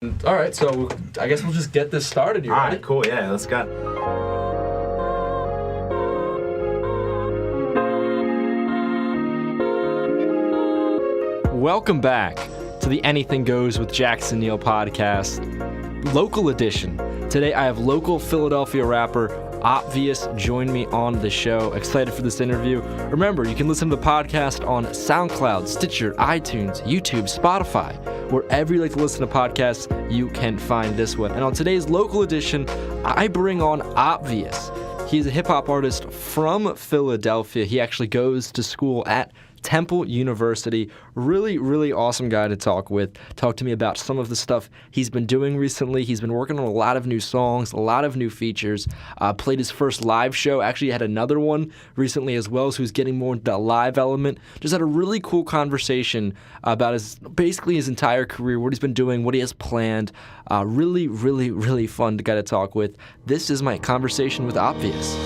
All right, so I guess we'll just get this started. You ready? All right, cool. Yeah, let's go. Welcome back to the Anything Goes with Jackson Neill podcast, local edition. Today I have local Philadelphia rapper Opvious join me on the show. Excited for this interview. Remember, you can listen to the podcast on SoundCloud, Stitcher, iTunes, YouTube, Spotify. Wherever you like to listen to podcasts, you can find this one. And on today's local edition, I bring on Opvious. He's a hip-hop artist from Philadelphia. He actually goes to school at Temple University. Really, really awesome guy to talk with. Talk to me about some of the stuff he's been doing recently. He's been working on a lot of new songs, a lot of new features. Played his first live show. Actually had another one recently as well, so he's getting more into that live element. Just had a really cool conversation about basically his entire career, what he's been doing, what he has planned. Really, really, really fun guy to talk with. This is my conversation with Opvious.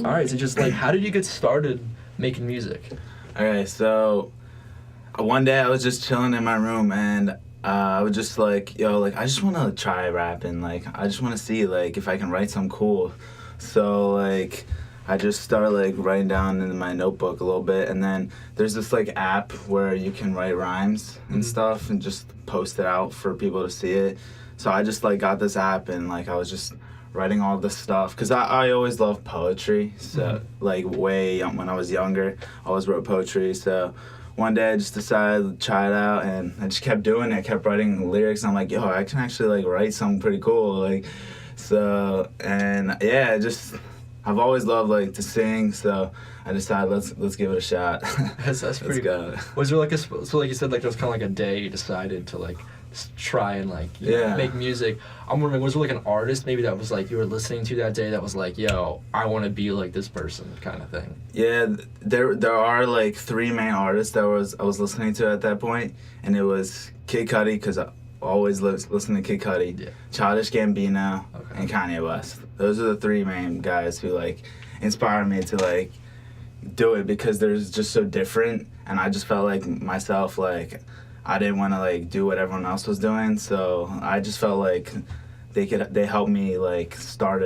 All right, so just how did you get started making music? Okay, so one day I was just chilling in my room and I was just I just want to try rapping. I just want to see if I can write something cool. So I just started writing down in my notebook a little bit, and then there's this app where you can write rhymes and stuff and just post it out for people to see it. So I just got this app and I was just writing all this stuff because I always loved poetry. So way young, when I was younger, I always wrote poetry. So one day I just decided to try it out, and I just kept doing it. I kept writing lyrics, and I'm like, yo, I can actually write something pretty cool. I've always loved to sing, so I decided let's give it a shot. That's pretty good. Was there so you said there was kind of a day you decided to try and make music? I'm wondering, was there an artist maybe that was you were listening to that day that was yo, I want to be like this person kind of thing? Yeah, there are three main artists that I was listening to at that point, and it was Kid Cudi, because I always listen to Kid Cudi, yeah. Childish Gambino, okay, and Kanye West. Those are the three main guys who inspired me to do it, because they're just so different, and I just felt myself I didn't want to do what everyone else was doing, so I just felt they helped me start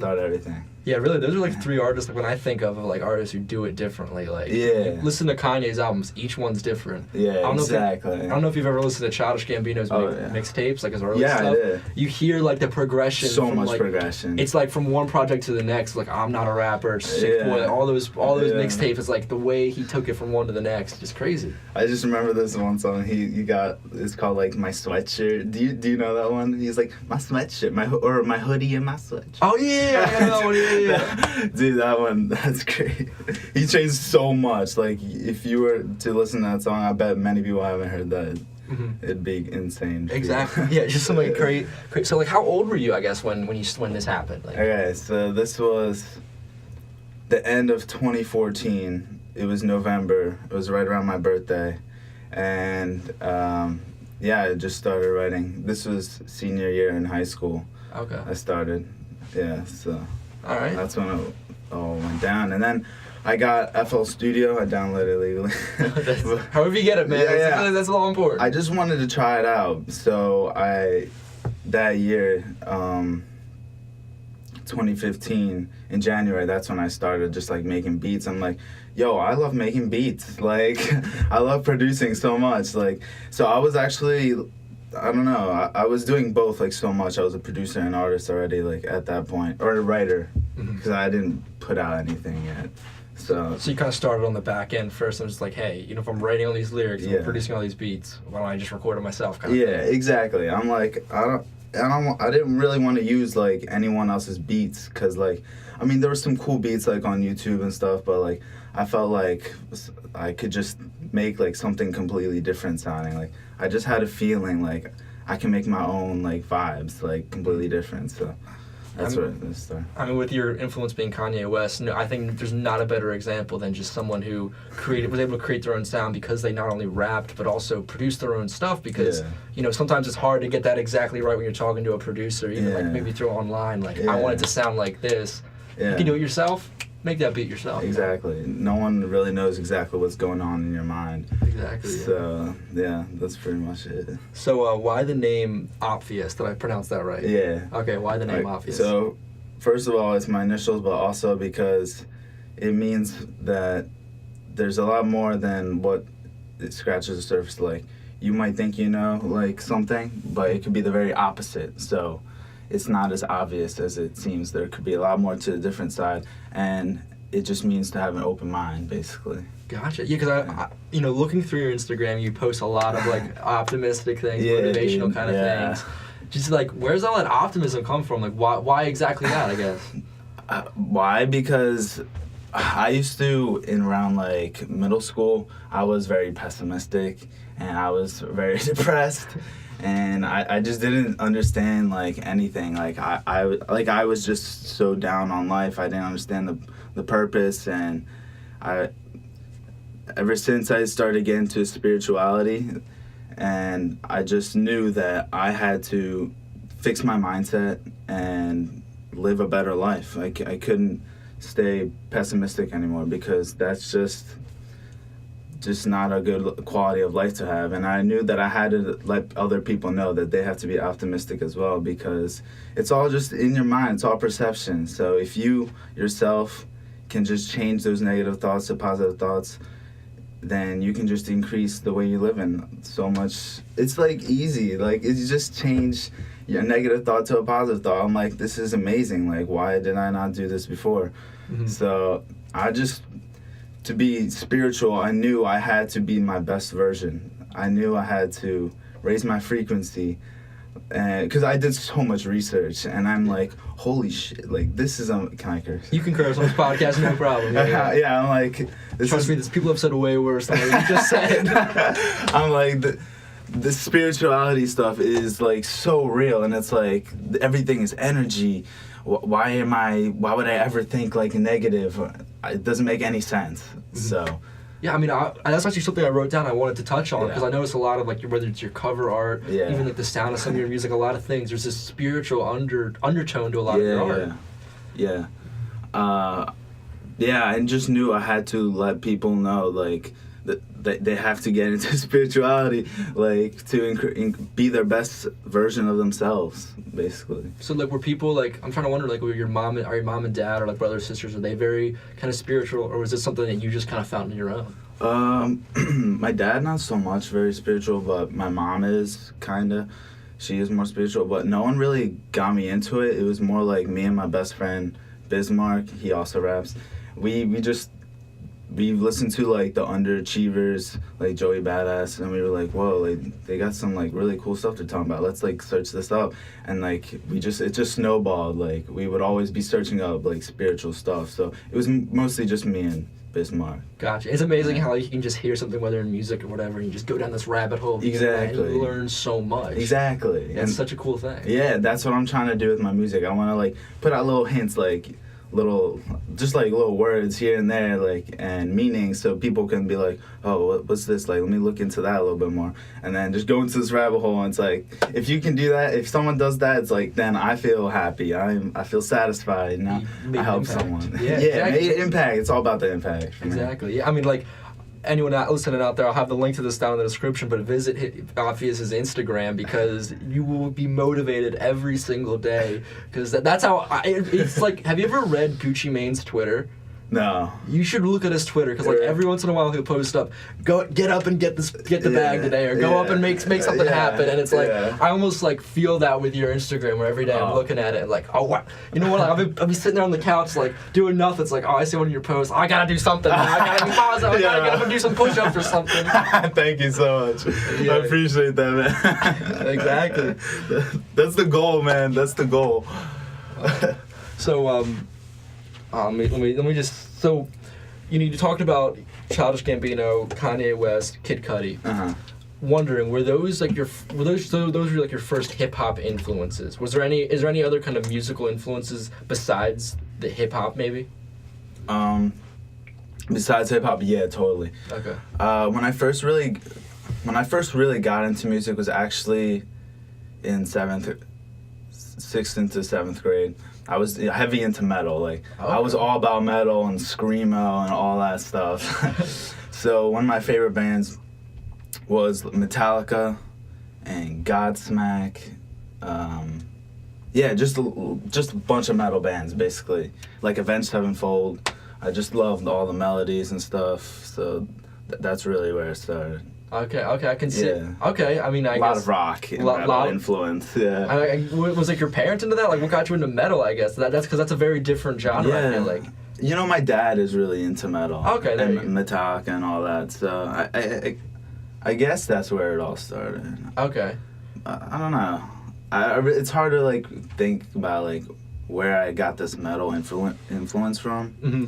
everything. Yeah, really, those are three artists when I think of artists who do it differently. Yeah. Listen to Kanye's albums; each one's different. Yeah, exactly. I don't know if you've ever listened to Childish Gambino's mixtapes, his early stuff. Yeah, I did. You hear the progression. So much progression. It's from one project to the next. I'm Not a Rapper, Sick Boy, all those mixtapes. It's the way he took it from one to the next. Just crazy. I just remember this one song he got. It's called My Sweatshirt. Do you know that one? He's my sweatshirt, my hoodie and my sweatshirt. Oh yeah, I know that one. Yeah. Dude, that one, that's great. He changed so much. If you were to listen to that song, I bet many people haven't heard that. Mm-hmm. It'd be insane. Exactly. Yeah, just something crazy. So, how old were you, I guess, when this happened? Okay, so this was the end of 2014. It was November. It was right around my birthday. And, I just started writing. This was senior year in high school. Okay. I started. Yeah, so... All right. That's when it all went down. And then I got FL Studio. I downloaded it legally. However you get it, man. Yeah. That's all important. I just wanted to try it out. So that year, 2015, in January, that's when I started just making beats. I'm yo, I love making beats. I love producing so much. So I was actually... I don't know. I was doing both so much. I was a producer and artist already at that point, or a writer, because I didn't put out anything yet. So you kind of started on the back end first, and just hey, if I'm writing all these lyrics, and I'm producing all these beats, why don't I just record it myself? Kind of thing. Exactly. I'm I didn't really want to use anyone else's beats, because there were some cool beats on YouTube and stuff, but I felt I could just make something completely different sounding. I just had a feeling I can make my own vibes completely different. So that's what it started. With your influence being Kanye West, I think there's not a better example than just someone who was able to create their own sound because they not only rapped but also produced their own stuff. Because sometimes it's hard to get that exactly right when you're talking to a producer. Even maybe through online. I want it to sound like this. Yeah. You can do it yourself. make that beat yourself. Exactly. No one really knows exactly what's going on in your mind. Exactly. So, yeah, that's pretty much it. So, why the name Opvious? Did I pronounce that right? Yeah. Okay, why the name Opvious? So, first of all, it's my initials, but also because it means that there's a lot more than what it scratches the surface. Like, you might think you know, like, something, but it could be the very opposite. So, it's not as obvious as it seems. There could be a lot more to the different side, and it just means to have an open mind, basically. Gotcha. Yeah, because I, looking through your Instagram, you post a lot of like optimistic things, motivational kind of things. Just like, where's all that optimism come from? Like, why exactly that? I guess. Why? Because I used to, in around like middle school, I was very pessimistic and I was very depressed. And I just didn't understand like anything. Like I was just so down on life. I didn't understand the purpose, and ever since I started getting into spirituality, and I just knew that I had to fix my mindset and live a better life. I couldn't stay pessimistic anymore, because that's just not a good quality of life to have. And I knew that I had to let other people know that they have to be optimistic as well, because it's all just in your mind. It's all perception. So if you yourself can just change those negative thoughts to positive thoughts, then you can just increase the way you live in so much. It's like easy. Like, it's just change your negative thought to a positive thought. I'm like, this is amazing. Like, why did I not do this before? Mm-hmm. So to be spiritual, I knew I had to be my best version. I knew I had to raise my frequency, because I did so much research, and I'm like, holy shit, like, this is can I curse? You can curse on this podcast, no problem. Yeah, I'm like, trust me, people have said way worse than what you just said. I'm like, the spirituality stuff is like so real, and it's like everything is energy. Why would I ever think like negative? It doesn't make any sense. Mm-hmm. So yeah, I mean, that's actually something I wrote down I wanted to touch on, because I noticed a lot of like, whether it's your cover art, even like the sound of some of your music, a lot of things, there's this spiritual undertone to a lot of your art. I just knew I had to let people know, like, that they have to get into spirituality, like, to be their best version of themselves, basically. So, like, were people, like, I'm trying to wonder, like, are your mom and dad, or, like, brothers, sisters, are they very kind of spiritual, or was it something that you just kind of found in your own? My dad, not so much very spiritual, but my mom is, kind of. She is more spiritual, but no one really got me into it. It was more like me and my best friend, Bismarck, he also raps. We listened to like the underachievers, like Joey Badass, and we were like, whoa, like they got some like really cool stuff they're talking about. Let's like search this up. And like it just snowballed. Like we would always be searching up like spiritual stuff. So it was mostly just me and Bismarck. Gotcha. It's amazing how you can just hear something, whether in music or whatever, and you just go down this rabbit hole. Exactly. And you learn so much. Exactly. That's such a cool thing. Yeah, that's what I'm trying to do with my music. I want to like put out little hints, like little words here and there, like, and meanings, so people can be like, oh, what's this, like, let me look into that a little bit more, and then just go into this rabbit hole. And it's like, if you can do that, if someone does that, it's like, then I feel happy, I feel satisfied, and I help someone. Yeah, exactly. Made impact. It's all about the impact. Exactly. Yeah, I mean, like, anyone listening out there, I'll have the link to this down in the description, but visit Opvious's Instagram, because you will be motivated every single day, because that's how it's like. Have you ever read Gucci Mane's Twitter? No. You should look at his Twitter, because like every once in a while he'll post up, get up and get the bag today, or go up and make something happen. And it's like, I almost like feel that with your Instagram, where every day I'm looking at it and like, oh, what, you know what, I'll be sitting there on the couch like doing nothing. It's like, oh, I see one of your posts, I gotta do something now. I gotta be positive. I gotta get up and do some push-ups or something. Thank you so much. I appreciate that, man. Exactly. That's the goal, man. That's the goal. So let me just, so you talked about Childish Gambino, Kanye West, Kid Cudi. Uh-huh. Wondering, were those like your first hip hop influences? Is there any other kind of musical influences besides the hip hop, maybe? Besides hip hop, yeah, totally. Okay. When I first really got into music was actually in seventh 6th into 7th grade. I was heavy into metal. Like I was Okay. all about metal and screamo and all that stuff. So one of my favorite bands was Metallica and Godsmack. Yeah, just a bunch of metal bands basically, like Avenged Sevenfold. I just loved all the melodies and stuff. So that's really where it started. Okay, I can see. Yeah. Okay, I mean, I A guess. lot of rock and metal lot- influence. Yeah. Was like your parents into that? Like, what got you into metal? I guess that's because that's a very different genre. I feel like. You know, my dad is really into metal. Okay, there and you go. Metallica and all that. So I guess that's where it all started. Okay. I don't know. It's hard to like think about like where I got this metal influence from. Mm-hmm.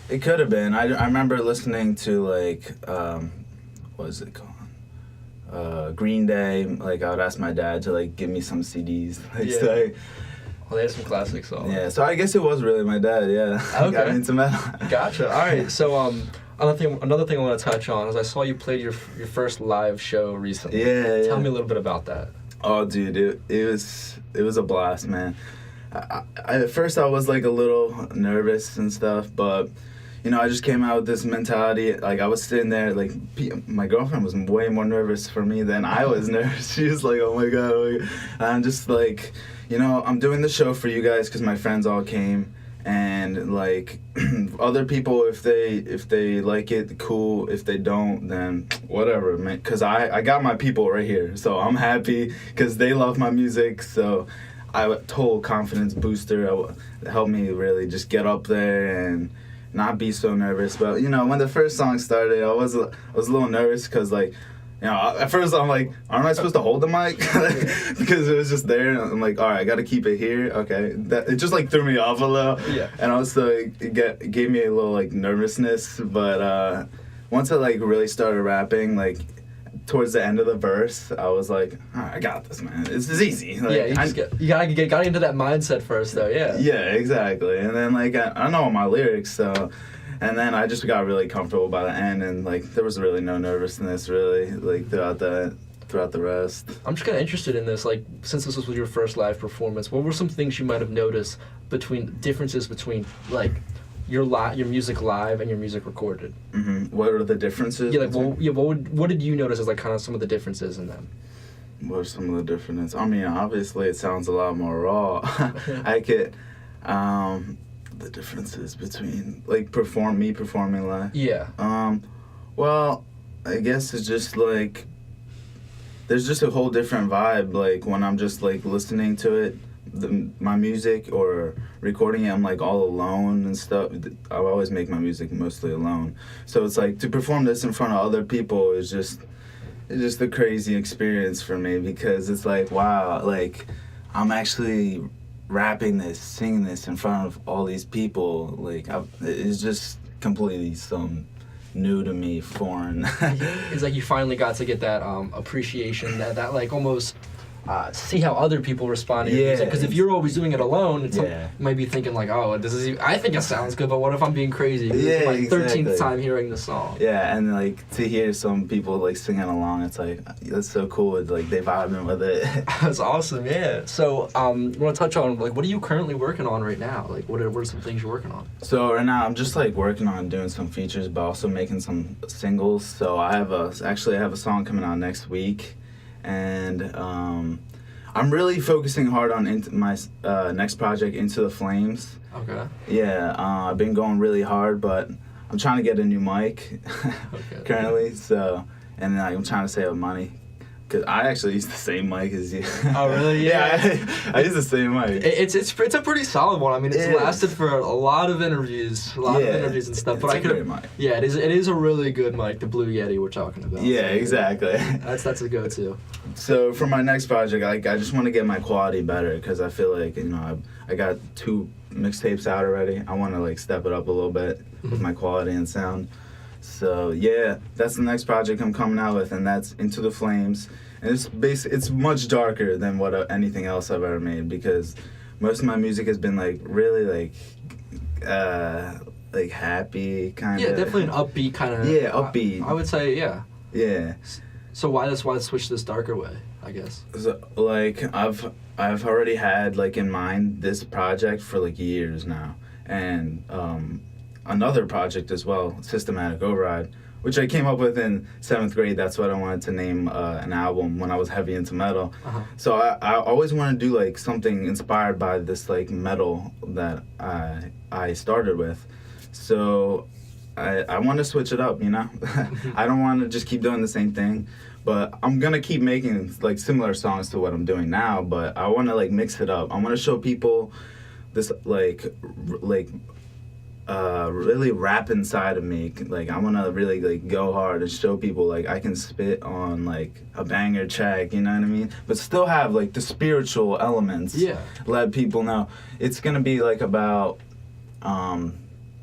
It could have been. I remember listening to like what is it called? Green Day. Like I would ask my dad to like give me some CDs. Like, Yeah. so Well, they have some classic songs. yeah. So I guess it was really my dad. Yeah. Okay. Got me into metal. Gotcha. All right. So another thing I want to touch on is I saw you played your first live show recently. Yeah. Tell me a little bit about that. Oh, dude, it was a blast, man. At first, I was like a little nervous and stuff, but you know, I just came out with this mentality. Like I was sitting there, like my girlfriend was way more nervous for me than I was nervous. She was like, "Oh my god!" And I'm just like, you know, I'm doing the show for you guys because my friends all came, and like other people, if they like it, cool. If they don't, then whatever, man. Because I got my people right here, so I'm happy because they love my music. So I told confidence booster helped me really just get up there and not be so nervous. But you know, when the first song started, I was a little nervous because like, you know, at first I'm like, aren't I supposed to hold the mic? Because it was just there, and I'm like, all right, I got to keep it here. Okay, it just like threw me off a little. Yeah. And also it gave me a little like nervousness. But once I like really started rapping, like towards the end of the verse, I was like, all right, I got this, man. This is easy. Like, Yeah, you gotta get into that mindset first, though. Yeah. yeah, exactly. And then like I know my lyrics, so. And then I just got really comfortable by the end, and like there was really no nervousness really like throughout the rest. I'm just kind of interested in this. Like, since this was your first live performance, what were some things you might have noticed differences between like your music live and your music recorded? Mm-hmm. What are the differences? Yeah, like what did you notice as like kind of some of the differences in them? What are some of the differences? I mean, obviously it sounds a lot more raw. I get the differences between like performing live. Yeah. Well, I guess it's just like there's just a whole different vibe. Like when I'm just like listening to it, my music or recording it, I'm like all alone and stuff. I always make my music mostly alone. So it's like to perform this in front of other people is just a crazy experience for me because it's like, wow, like I'm actually rapping this, singing this in front of all these people. Like it's just completely new to me, foreign. It's like you finally got to get that appreciation, that like almost see how other people respond to your music. Because if you're always doing it alone, it's like, you might be thinking like, oh, I think it sounds good, but what if I'm being crazy? It's my 13th time hearing the song. Yeah, and like to hear some people like singing along, it's like that's so cool. It's like they vibing with it. That's awesome, yeah. So I want to touch on like what are you currently working on right now? Like what are some things you're working on? So right now I'm just like working on doing some features, but also making some singles. So I have a song coming out next week. And I'm really focusing hard on my next project, Into the Flames. Okay. Yeah, I've been going really hard, but I'm trying to get a new mic currently. So, and then I'm trying to save up money. Because I actually use the same mic as you. Oh, really? Yeah, I use the same mic. It's a pretty solid one. I mean, it's lasted for a lot of interviews, and stuff. But it's a great mic. Yeah, it is a really good mic, the Blue Yeti we're talking about. Yeah, exactly. That's a go-to. So for my next project, I just want to get my quality better because I feel like, you know, I got 2 mixtapes out already. I want to like step it up a little bit with my quality and sound. So yeah, that's the next project I'm coming out with, and that's Into the Flames. And it's much darker than what anything else I've ever made because most of my music has been like really like happy kind of. Yeah, definitely an upbeat kind of. Yeah, upbeat. I would say yeah. Yeah. So why switch this darker way? I guess? So, like, I've already had, like, in mind this project for, like, years now. And another project as well, Systematic Override, which I came up with in 7th grade. That's what I wanted to name an album when I was heavy into metal. Uh-huh. So I always wanted to do, like, something inspired by this, like, metal that I started with. So I want to switch it up, you know? I don't want to just keep doing the same thing. But I'm going to keep making, like, similar songs to what I'm doing now, but I want to, like, mix it up. I want to show people this, like, really rap inside of me. Like, I want to really, like, go hard and show people, like, I can spit on, like, a banger track, you know what I mean? But still have, like, the spiritual elements. Yeah. Let people know. It's going to be, like, about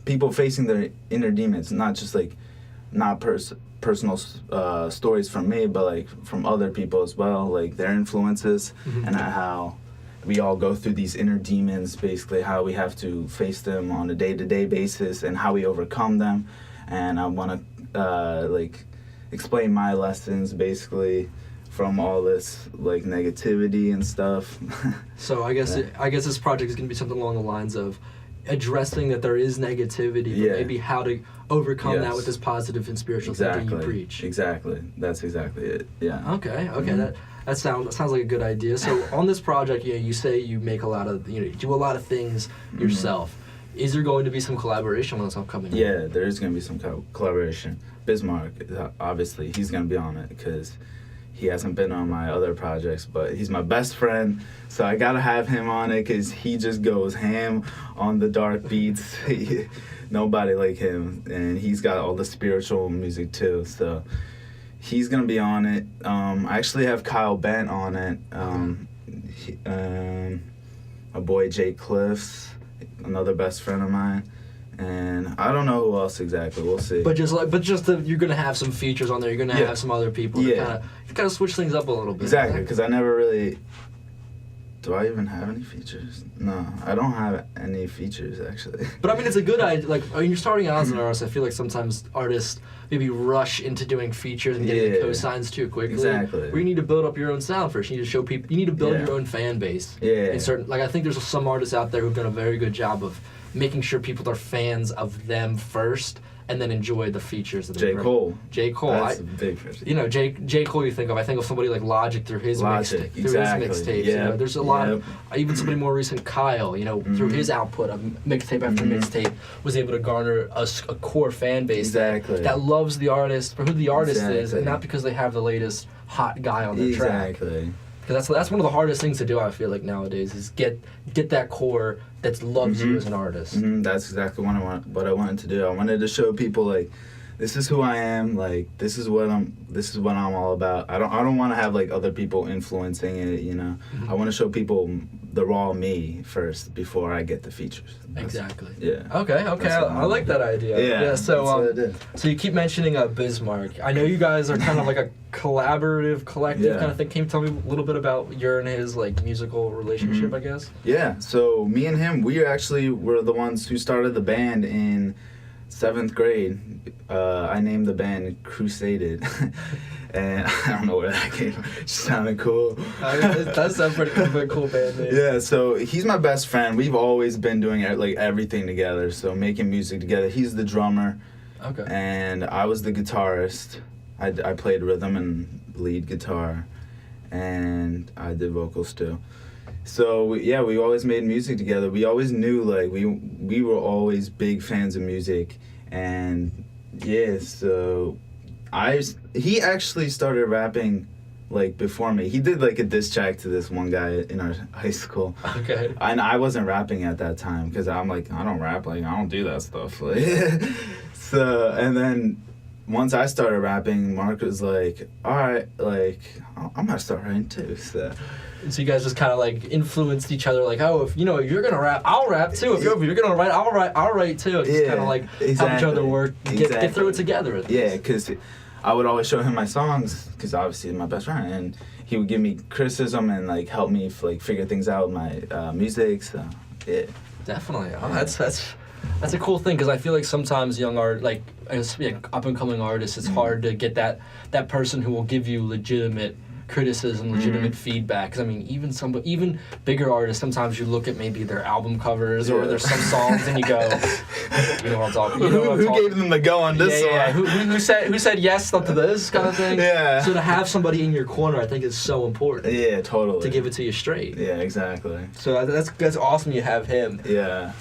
people facing their inner demons, not just, like, not personal stories from me, but like from other people as well, like their influences, and how we all go through these inner demons, basically how we have to face them on a day-to-day basis and how we overcome them. And I want to like explain my lessons basically from all this like negativity and stuff. So I guess this project is going to be something along the lines of addressing that there is negativity, but maybe how to overcome that with this positive and spiritual thinking you preach. Exactly. That's exactly it. Yeah. Okay. That sounds like a good idea. So on this project, you say you make a lot of, you do a lot of things yourself. Is there going to be some collaboration on this upcoming? Yeah, there is going to be some collaboration. Bismarck, obviously, he's going to be on it because he hasn't been on my other projects, but he's my best friend, so I gotta have him on it because he just goes ham on the dark beats. Nobody like him, and he's got all the spiritual music too, so he's gonna be on it. I actually have Kyle Bent on it, my boy Jay Cliffs, another best friend of mine. And I don't know who else exactly. We'll see. But you're gonna have some features on there. You're gonna have some other people. Yeah. Kind of switch things up a little bit. Exactly, because I never really. Do I even have any features? No, I don't have any features actually. But I mean, it's a good idea. Like, when you're starting out as an artist, I feel like sometimes artists maybe rush into doing features and getting the cosigns too quickly. Exactly. Where you need to build up your own sound first. You need to show people. You need to build your own fan base. Yeah. In certain, like, I think there's some artists out there who've done a very good job of making sure people are fans of them first, and then enjoy the features. That J. Cole. That's a big person. J. Cole. You think of somebody like Logic through his mixtapes. Yeah. There's a lot of even somebody more recent, Kyle. Through his output of mixtape after mixtape, was able to garner a core fan base that loves the artist for who the artist is, and not because they have the latest hot guy on their track. Exactly. Because that's one of the hardest things to do, I feel like, nowadays, is get that core that loves you as an artist. That's exactly what I wanted to do. I wanted to show people, like, this is who I am, like, this is what I'm all about. I don't want to have, like, other people influencing it, you know. I want to show people the raw me first before I get the features. Exactly. Yeah. Okay. I like that idea. Yeah. So so you keep mentioning Bismarck. I know you guys are kind of like a collaborative, collective kind of thing. Can you tell me a little bit about your and his like musical relationship? I guess. Yeah. So me and him, we were the ones who started the band in 7th grade. I named the band Crusaded. And I don't know where that came from. It just sounded cool. That sounds pretty cool band name. Yeah, so he's my best friend. We've always been doing like everything together. So making music together. He's the drummer. Okay. And I was the guitarist. I played rhythm and lead guitar. And I did vocals too. So we always made music together. We always knew like we were always big fans of music. And so he actually started rapping like before me. He did like a diss track to this one guy in our high school. Okay. And I wasn't rapping at that time because I'm like, I don't rap, like I don't do that stuff. Like, so and then once I started rapping, Mark was like, all right, like I'm gonna start writing too. So you guys just kind of like influenced each other, like, oh, if you're gonna rap, I'll rap too. If you're gonna write, I'll write too. Just kind of like help each other work, get through it together. Yeah, because I would always show him my songs, because obviously he's my best friend, and he would give me criticism and like help me like figure things out with my music. So yeah, definitely. Oh, that's a cool thing, because I feel like sometimes young art, like up and coming artists, it's hard to get that person who will give you legitimate criticism, legitimate feedback. Because I mean, even bigger artists, sometimes you look at maybe their album covers or there's some songs and you go, you know what I'm talking. You know what I'm who talking. gave them the go on this one? Yeah. Who said yes to this kind of thing? Yeah. So to have somebody in your corner, I think is so important. Yeah, totally. To give it to you straight. Yeah, exactly. So that's awesome. You have him. Yeah.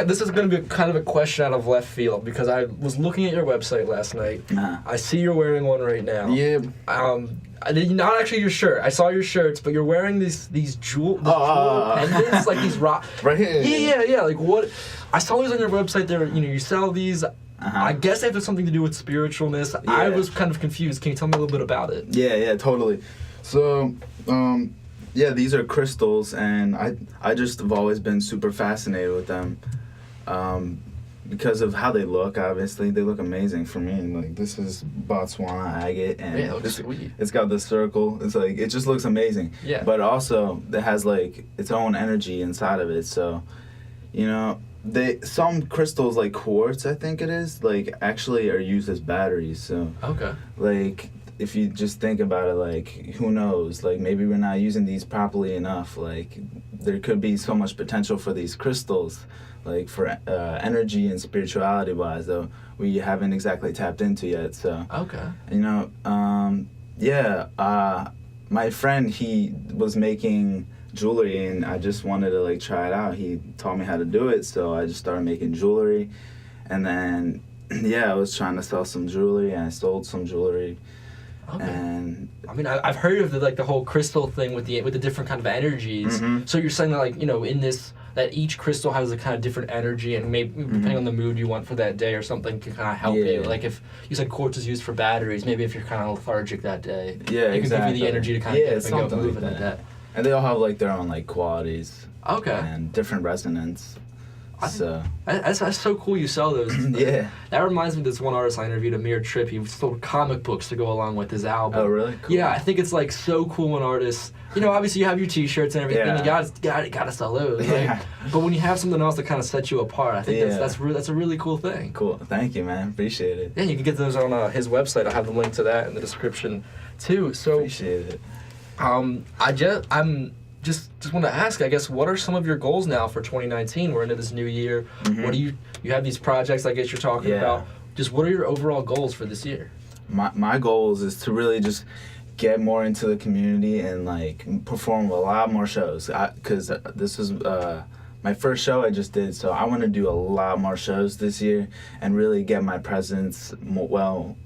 This is going to be kind of a question out of left field because I was looking at your website last night. I see you're wearing one right now. Yeah. Not actually your shirt. I saw your shirts, but you're wearing these jewel pendants, like these rock. Right here. Yeah. Like what? I saw these on your website. There, you sell these. I guess they have something to do with spiritualness. Yeah. I was kind of confused. Can you tell me a little bit about it? Yeah, totally. So, these are crystals, and I just have always been super fascinated with them. Because of how they look, obviously. They look amazing for me. Like, this is Botswana agate, and it looks sweet. It's got the circle. It's like, it just looks amazing. Yeah. But also, it has, like, its own energy inside of it. So, some crystals, like quartz, I think it is, like, actually are used as batteries. So, okay. Like, if you just think about it, like, who knows? Like, maybe we're not using these properly enough. Like, there could be so much potential for these crystals, like, for energy and spirituality-wise, though we haven't exactly tapped into yet. So, okay. My friend, he was making jewelry, and I just wanted to, like, try it out. He taught me how to do it, so I just started making jewelry. And then, I was trying to sell some jewelry, and I sold some jewelry. Okay. And I mean, I've heard of the whole crystal thing with the different kind of energies. Mm-hmm. So you're saying that, like, in this, that each crystal has a kind of different energy, and maybe depending on the mood you want for that day or something can kind of help you. Like, if you said quartz is used for batteries, maybe if you're kind of lethargic that day, it can give you the energy to kind of get up and go moving like that. And they all have, like, their own, like, qualities. Okay. And different resonance. So that's so cool you sell those. Yeah. That reminds me of this one artist I interviewed, Amir Tripp. He sold comic books to go along with his album. Oh, really? Cool. Yeah, I think it's, like, so cool when artists, obviously you have your T-shirts and everything. Yeah. You gotta sell those. Yeah. Like, but when you have something else that kind of sets you apart, I think that's a really cool thing. Cool. Thank you, man. Appreciate it. Yeah, you can get those on his website. I'll have the link to that in the description too. So appreciate it. I'm just want to ask, I guess, what are some of your goals now for 2019? We're into this new year. Mm-hmm. What do you have these projects I guess you're talking about? Just what are your overall goals for this year? My goals is to really just get more into the community and, like, perform a lot more shows. Because this is my first show I just did, so I want to do a lot more shows this year and really get my presence more well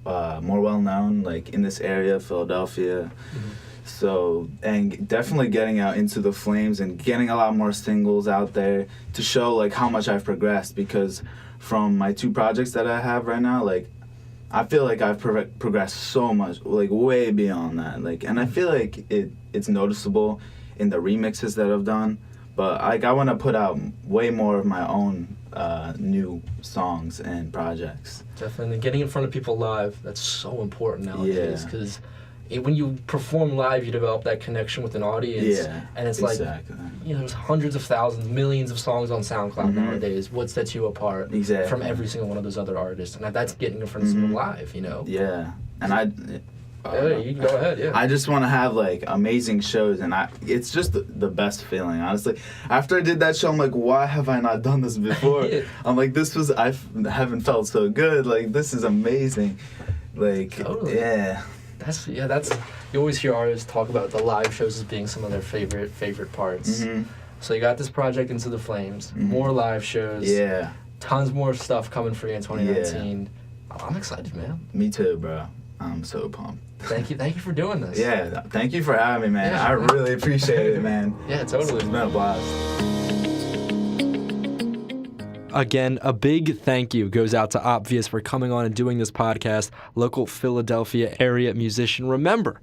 known, like, in this area, Philadelphia. Mm-hmm. So, and definitely getting out into the flames and getting a lot more singles out there to show, like, how much I've progressed, because from my 2 projects that I have right now, like, I feel like I've progressed so much, like, way beyond that. Like, and I feel like it's noticeable in the remixes that I've done, but, like, I want to put out way more of my own new songs and projects. Definitely. Getting in front of people live, that's so important nowadays, because when you perform live, you develop that connection with an audience, and it's exactly. like, there's hundreds of thousands, millions of songs on SoundCloud nowadays. What sets you apart from every single one of those other artists? And that's getting in front of someone live, Yeah, and you can go ahead, I just want to have, like, amazing shows, and it's just the best feeling, honestly. After I did that show, I'm like, why have I not done this before? I'm like, I haven't felt so good. Like, this is amazing. Like, totally. That's you always hear artists talk about the live shows as being some of their favorite parts. So you got this project Into the Flames, more live shows, tons more stuff coming for you in 2019. I'm excited, man. Me too, bro. I'm so pumped. Thank you for doing this. Yeah, thank you for having me, man. I really appreciate it, man. Yeah, totally. It's been a blast. Again, a big thank you goes out to Opvious for coming on and doing this podcast, local Philadelphia area musician. Remember,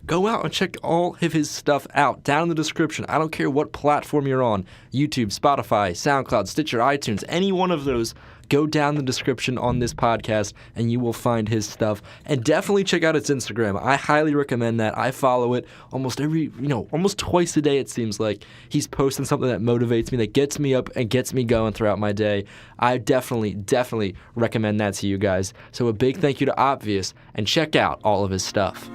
go out and check all of his stuff out down in the description. I don't care what platform you're on, YouTube, Spotify, SoundCloud, Stitcher, iTunes, any one of those. Go down the description on this podcast and you will find his stuff. And definitely check out its Instagram. I highly recommend that. I follow it almost almost twice a day, it seems like. He's posting something that motivates me, that gets me up and gets me going throughout my day. I definitely recommend that to you guys. So a big thank you to Opvious, and check out all of his stuff.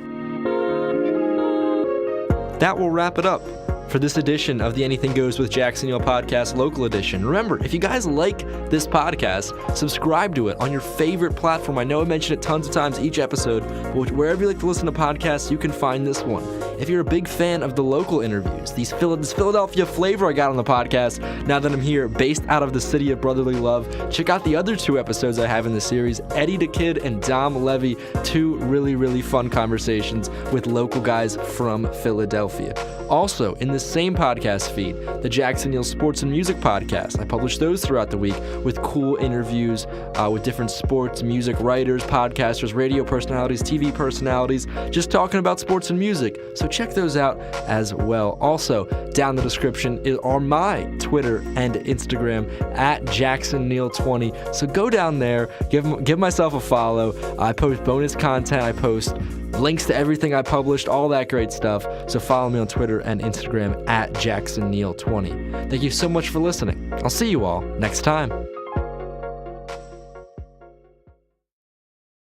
that will wrap it up for this edition of the Anything Goes with Jackson Neill podcast, local edition. Remember, if you guys like this podcast, subscribe to it on your favorite platform. I know I mention it tons of times each episode, but wherever you like to listen to podcasts, you can find this one. If you're a big fan of the local interviews, this Philadelphia flavor I got on the podcast, now that I'm here, based out of the city of brotherly love, check out the other 2 episodes I have in the series, Eddie the Kid and Dom Levy, 2 really, really fun conversations with local guys from Philadelphia. Also, in the same podcast feed, the Jackson Neill Sports and Music Podcast. I publish those throughout the week with cool interviews with different sports, music writers, podcasters, radio personalities, TV personalities, just talking about sports and music. So check those out as well. Also, down in the description are my Twitter and Instagram at JacksonNeill20. So go down there, give myself a follow. I post bonus content. I post links to everything I published, all that great stuff. So follow me on Twitter and Instagram at JacksonNeill20. Thank you so much for listening. I'll see you all next time.